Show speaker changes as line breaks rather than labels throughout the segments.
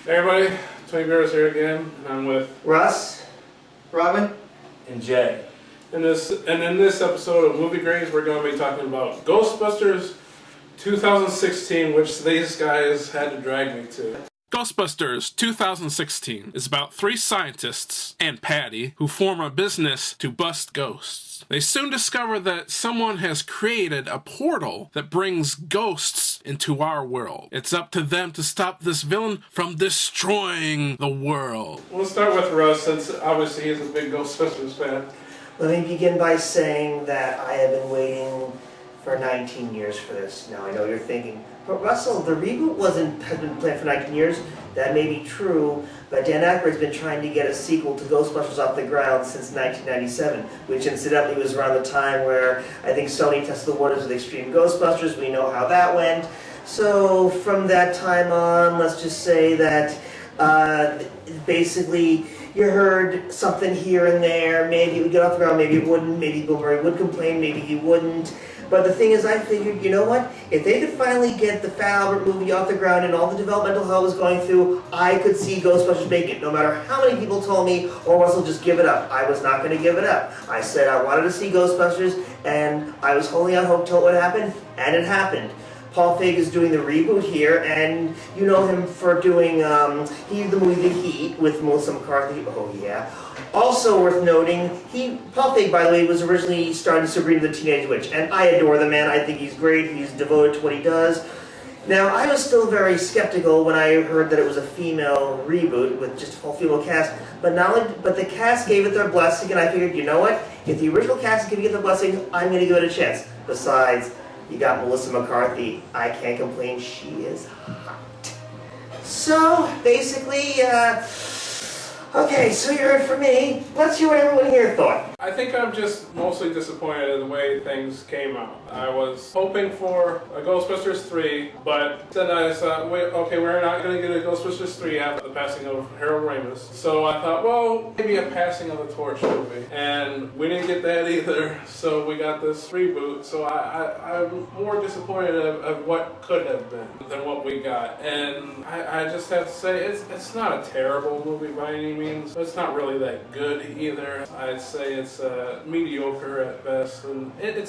Hey everybody, Tony Bears here again, and I'm with
Russ, Robin,
and Jay.
in this episode of Movie Grades, we're going to be talking about Ghostbusters 2016, which these guys had to drag me to. Ghostbusters 2016 is about three scientists and Patty who form a business to bust ghosts. They soon discover that someone has created a portal that brings ghosts into our world. It's up to them to stop this villain from destroying the world. We'll start with Russ, since obviously he's a big Ghostbusters fan.
let me begin by saying that I have been waiting for 19 years for this. Now I know you're thinking, but Russell, the reboot has been planned for 19 years. That may be true, but Dan Aykroyd's been trying to get a sequel to Ghostbusters off the ground since 1997, which incidentally was around the time where I think Sony tested the waters with Extreme Ghostbusters. We know how that went. So from that time on, let's just say that basically you heard something here and there. Maybe it would get off the ground, maybe it wouldn't. Maybe Bill Murray would complain, maybe he wouldn't. But the thing is, I figured, you know what? If they could finally get the Fat Albert movie off the ground and all the developmental hell was going through, I could see Ghostbusters make it. No matter how many people told me, oh, Russell, just give it up. I was not going to give it up. I said I wanted to see Ghostbusters, and I was holding out hope till it would happen, and it happened. Paul Feig is doing the reboot here, and you know him for doing the movie The Heat with Melissa McCarthy. Oh yeah. Also worth noting, Paul Feig, by the way, was originally starring in Sabrina the Teenage Witch, and I adore the man. I think he's great. He's devoted to what he does. Now, I was still very skeptical when I heard that it was a female reboot with just a whole female cast, but the cast gave it their blessing, and I figured, you know what? If the original cast is going to get the blessing, I'm going to give it a chance. Besides, you got Melissa McCarthy. I can't complain. She is hot. So, basically, okay, so you heard from me. Let's hear what everyone here thought.
I think I'm just mostly disappointed in the way things came out. I was hoping for a Ghostbusters 3, but then I thought, okay, we're not going to get a Ghostbusters 3 after the passing of Harold Ramis. So I thought, well, maybe a passing of the torch movie. And we didn't get that either, so we got this reboot. So I'm more disappointed of what could have been than what we got. And I just have to say, it's not a terrible movie by any means, but it's not really that good either. I'd say it's mediocre at best, and it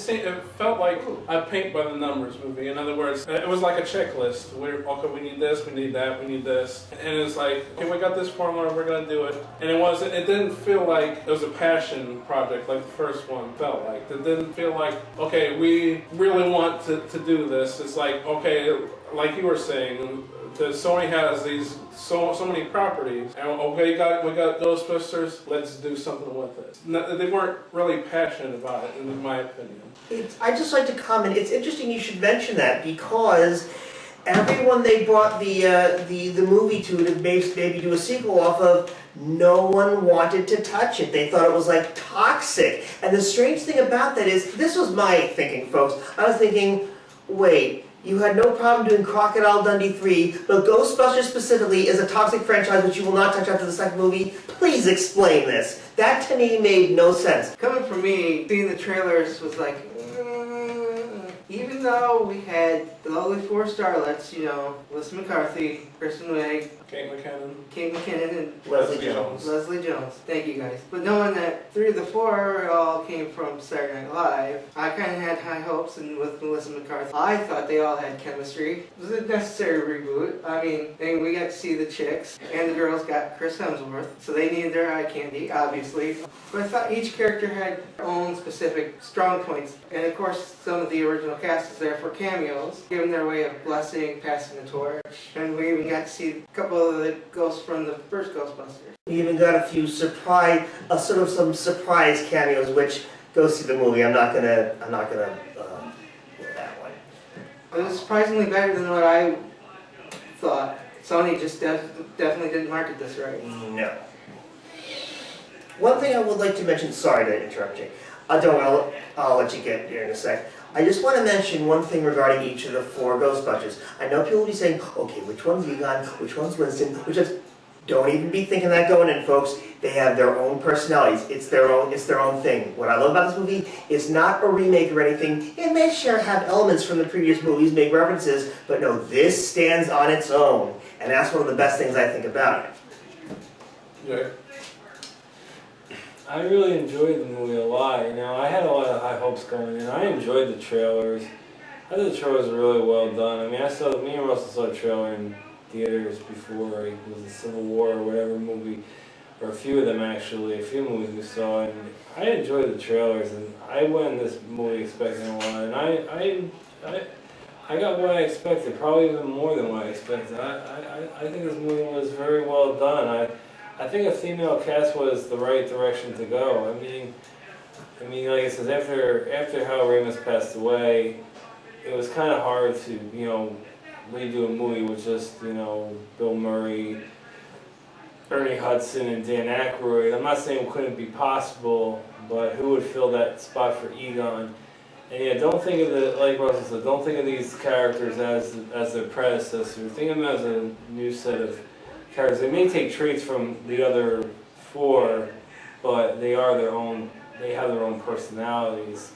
felt like a paint by the numbers movie. In other words, it was like a checklist. Okay, we need this, we need that, we need this, and it's like, okay, we got this formula, we're gonna do it. And it didn't feel like it was a passion project like the first one felt like. It didn't feel like, okay, we really want to do this. It's like, okay, like you were saying, Sony has these so many properties, and okay, we got Ghostbusters. Let's do something with it. They weren't really passionate about it, in my opinion.
I'd just like to comment. It's interesting you should mention that, because everyone they brought the movie to maybe do a sequel off of, no one wanted to touch it. They thought it was like toxic. And the strange thing about that is, this was my thinking, folks. I was thinking, wait. You had no problem doing Crocodile Dundee 3, but Ghostbusters specifically is a toxic franchise which you will not touch after the second movie. Please explain this. That to me made no sense.
Coming from me, seeing the trailers was like, even though we had the lovely four starlets, you know, Melissa McCarthy, Kristen Wiig, Kate McKinnon, and Leslie Jones. Thank you guys. But knowing that 3 of the 4 all came from Saturday Night Live, I kind of had high hopes, and with Melissa McCarthy, I thought they all had chemistry. It was a necessary reboot. I mean, and we got to see the chicks, and the girls got Chris Hemsworth, so they needed their eye candy, obviously. But I thought each character had their own specific strong points, and of course, some of the original cast is there for cameos, giving their way of blessing, passing the torch, and we even got to see a couple of the ghosts from the first Ghostbusters.
We even got a few some surprise cameos, which go see the movie. I'm not gonna do that one.
It was surprisingly better than what I thought. Sony just definitely didn't market this right.
No. One thing I would like to mention. Sorry to interrupt you. I'll let you get here in a sec. I just want to mention one thing regarding each of the 4 Ghostbusters. I know people will be saying, okay, which one's Egon, which one's Winston, which is... Don't even be thinking that going in, folks. They have their own personalities. It's their own thing. What I love about this movie is not a remake or anything. It may sure have elements from the previous movies, make references, but no, this stands on its own. And that's one of the best things I think about it.
Yeah.
I really enjoyed the movie a lot. You know, I had a lot of high hopes going in. I enjoyed the trailers. I thought the trailers were really well done. I mean, me and Russell saw a trailer in theaters before. It was the Civil War or whatever movie, or a few of them actually, a few movies we saw, and I enjoyed the trailers. And I went in this movie expecting a lot, and I got what I expected, probably even more than what I expected. I think this movie was very well done. I think a female cast was the right direction to go. I mean, like I said, after Hal Ramis passed away, it was kind of hard to, you know, redo a movie with just, you know, Bill Murray, Ernie Hudson, and Dan Aykroyd. I'm not saying it couldn't be possible, but who would fill that spot for Egon? And yeah, don't think of like Russell said, don't think of these characters as their predecessor. Think of them as a new set of characters. They may take traits from the other four, but they are their own. They have their own personalities,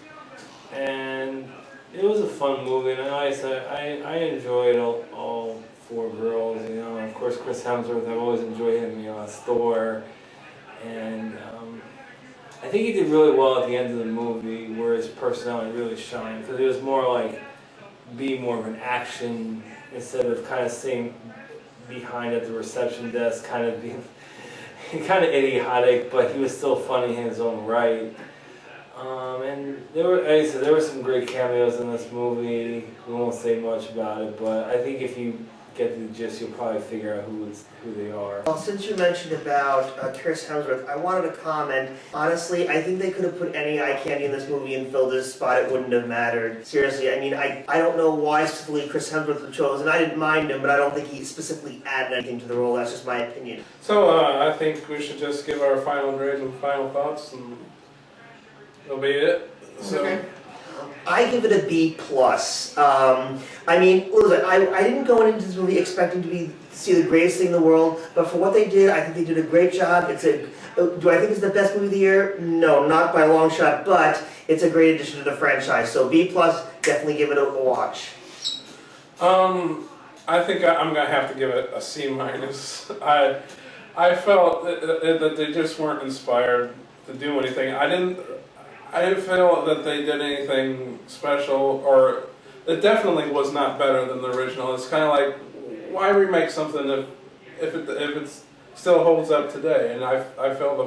and it was a fun movie. And like I said, I enjoyed all four girls. You know, and of course Chris Hemsworth. I've always enjoyed him. You know, as Thor, and I think he did really well at the end of the movie, where his personality really shined, because it was more like be more of an action instead of kind of staying behind at the reception desk, kind of being kind of idiotic, but he was still funny in his own right. And there were some great cameos in this movie. We won't say much about it, but I think if you get the gist, you'll probably figure out who they are.
Well, since you mentioned about Chris Hemsworth, I wanted to comment. Honestly, I think they could have put any eye candy in this movie and filled his spot. It wouldn't have mattered. Seriously, I mean, I don't know why specifically Chris Hemsworth was chosen. I didn't mind him, but I don't think he specifically added anything to the role. That's just my opinion.
So I think we should just give our final grades and final thoughts, and that'll be it. So.
Okay.
I give it a B+. I mean, listen, I didn't go into this movie expecting to see the greatest thing in the world, but for what they did, I think they did a great job. Do I think it's the best movie of the year? No, not by a long shot, but it's a great addition to the franchise. So B+, definitely give it a watch.
I think I'm gonna have to give it a C-. I felt that they just weren't inspired to do anything. I didn't feel that they did anything special, or it definitely was not better than the original. It's kind of like, why remake something if it still holds up today? And I felt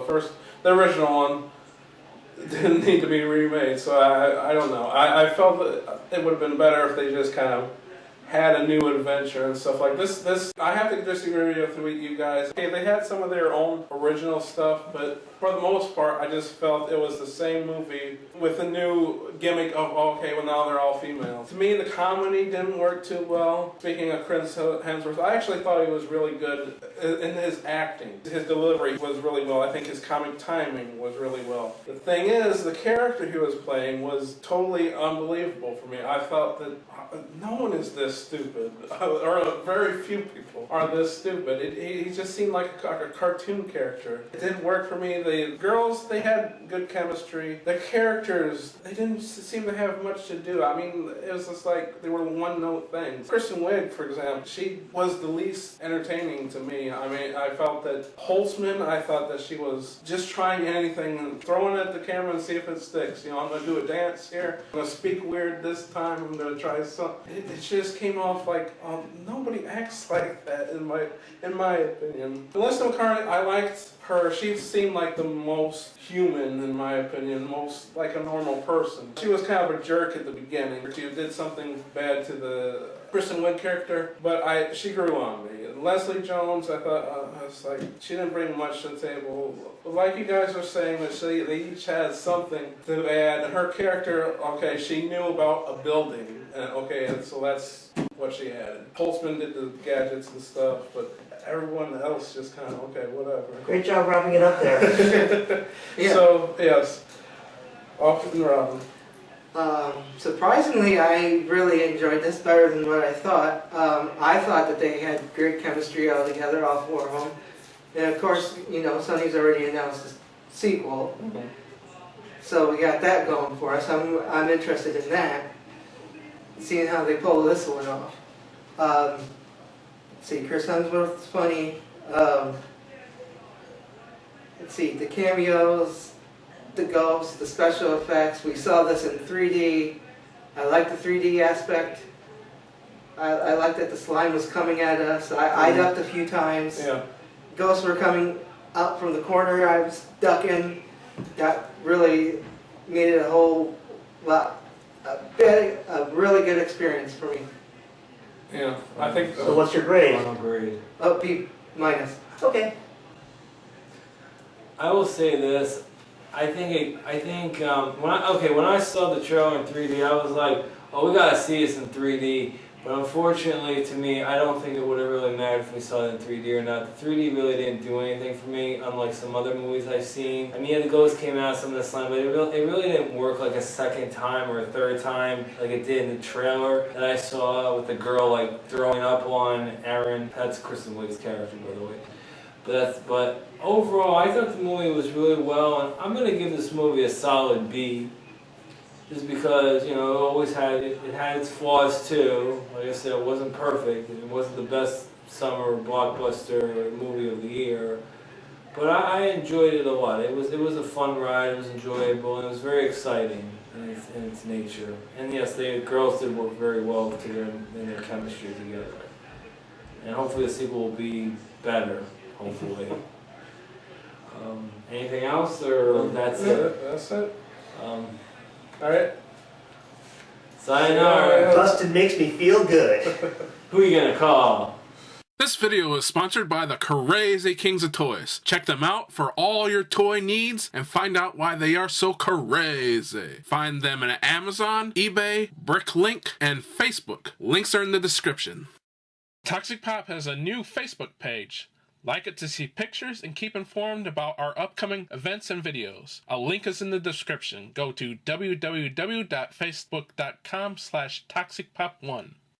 the original one didn't need to be remade. So I don't know. I felt that it would have been better if they just kind of had a new adventure and stuff like this. I have to disagree with you guys. Okay, they had some of their own original stuff, but for the most part, I just felt it was the same movie with a new gimmick of, okay, well now they're all female. To me, the comedy didn't work too well. Speaking of Chris Hemsworth, I actually thought he was really good in his acting. His delivery was really well. I think his comic timing was really well. The thing is, the character he was playing was totally unbelievable for me. I felt that no one is this stupid, or very few people are this stupid. He just seemed like a cartoon character. It didn't work for me. The girls, they had good chemistry. The characters, they didn't seem to have much to do. I mean, it was just like they were one-note things. Kristen Wiig, for example, she was the least entertaining to me. I mean, I felt that Holtzman, I thought that she was just trying anything and throwing it at the camera and see if it sticks. You know, I'm going to do a dance here. I'm going to speak weird this time. I'm going to try something. It just came off like nobody acts like that in my opinion. Melissa McCarthy, I liked her. She seemed like the most human in my opinion, most like a normal person. She was kind of a jerk at the beginning. She did something bad to the Kristen Wiig character, but she grew on me. Leslie Jones, I thought, I was like, she didn't bring much to the table. Like you guys were saying, that they each had something to add. Her character, okay, she knew about a building, and so that's what she added. Holtzman did the gadgets and stuff, but everyone else just kind of, okay, whatever.
Great job wrapping it up there.
Yeah.
So, yes, off and Robin.
Surprisingly, I really enjoyed this better than what I thought. I thought that they had great chemistry all together, all four of them. And of course, you know, Sony's already announced a sequel. So we got that going for us. I'm interested in that. Seeing how they pull this one off. Let's see, Chris Hemsworth's funny. Let's see, the cameos, the ghosts, the special effects. We saw this in 3D. I like the 3D aspect. I like that the slime was coming at us. I ducked a few times.
Yeah.
Ghosts were coming up from the corner. I was ducking. That really made it a whole lot, a really good experience for me.
Yeah, I think.
So what's your grade?
Final grade.
Oh, B minus.
Okay.
I will say this. I think when I saw the trailer in 3D, I was like, oh, we gotta see this in 3D. But unfortunately, to me, I don't think it would have really mattered if we saw it in 3D or not. The 3D really didn't do anything for me, unlike some other movies I've seen. I mean, yeah, the ghost came out, some of the slime, but it really didn't work like a second time or a third time like it did in the trailer that I saw with the girl like throwing up on Aaron. That's Kristen Wiig's character, by the way. But overall, I thought the movie was really well, and I'm gonna give this movie a solid B. Just because, you know, it had its flaws too. Like I said, it wasn't perfect. It wasn't the best summer blockbuster movie of the year. But I enjoyed it a lot. It was a fun ride. It was enjoyable, and it was very exciting in its nature. And yes, the girls did work very well together in their chemistry together. And hopefully the sequel will be better. Hopefully. Anything else, or that's it?
That's it. Alright.
Sayonara.
Busted makes me feel good.
Who are you gonna call?
This video is sponsored by the Crazy Kings of Toys. Check them out for all your toy needs and find out why they are so crazy. Find them on Amazon, eBay, Bricklink, and Facebook. Links are in the description. Toxic Pop has a new Facebook page. Like it to see pictures and keep informed about our upcoming events and videos. A link is in the description. Go to www.facebook.com/toxicpop1.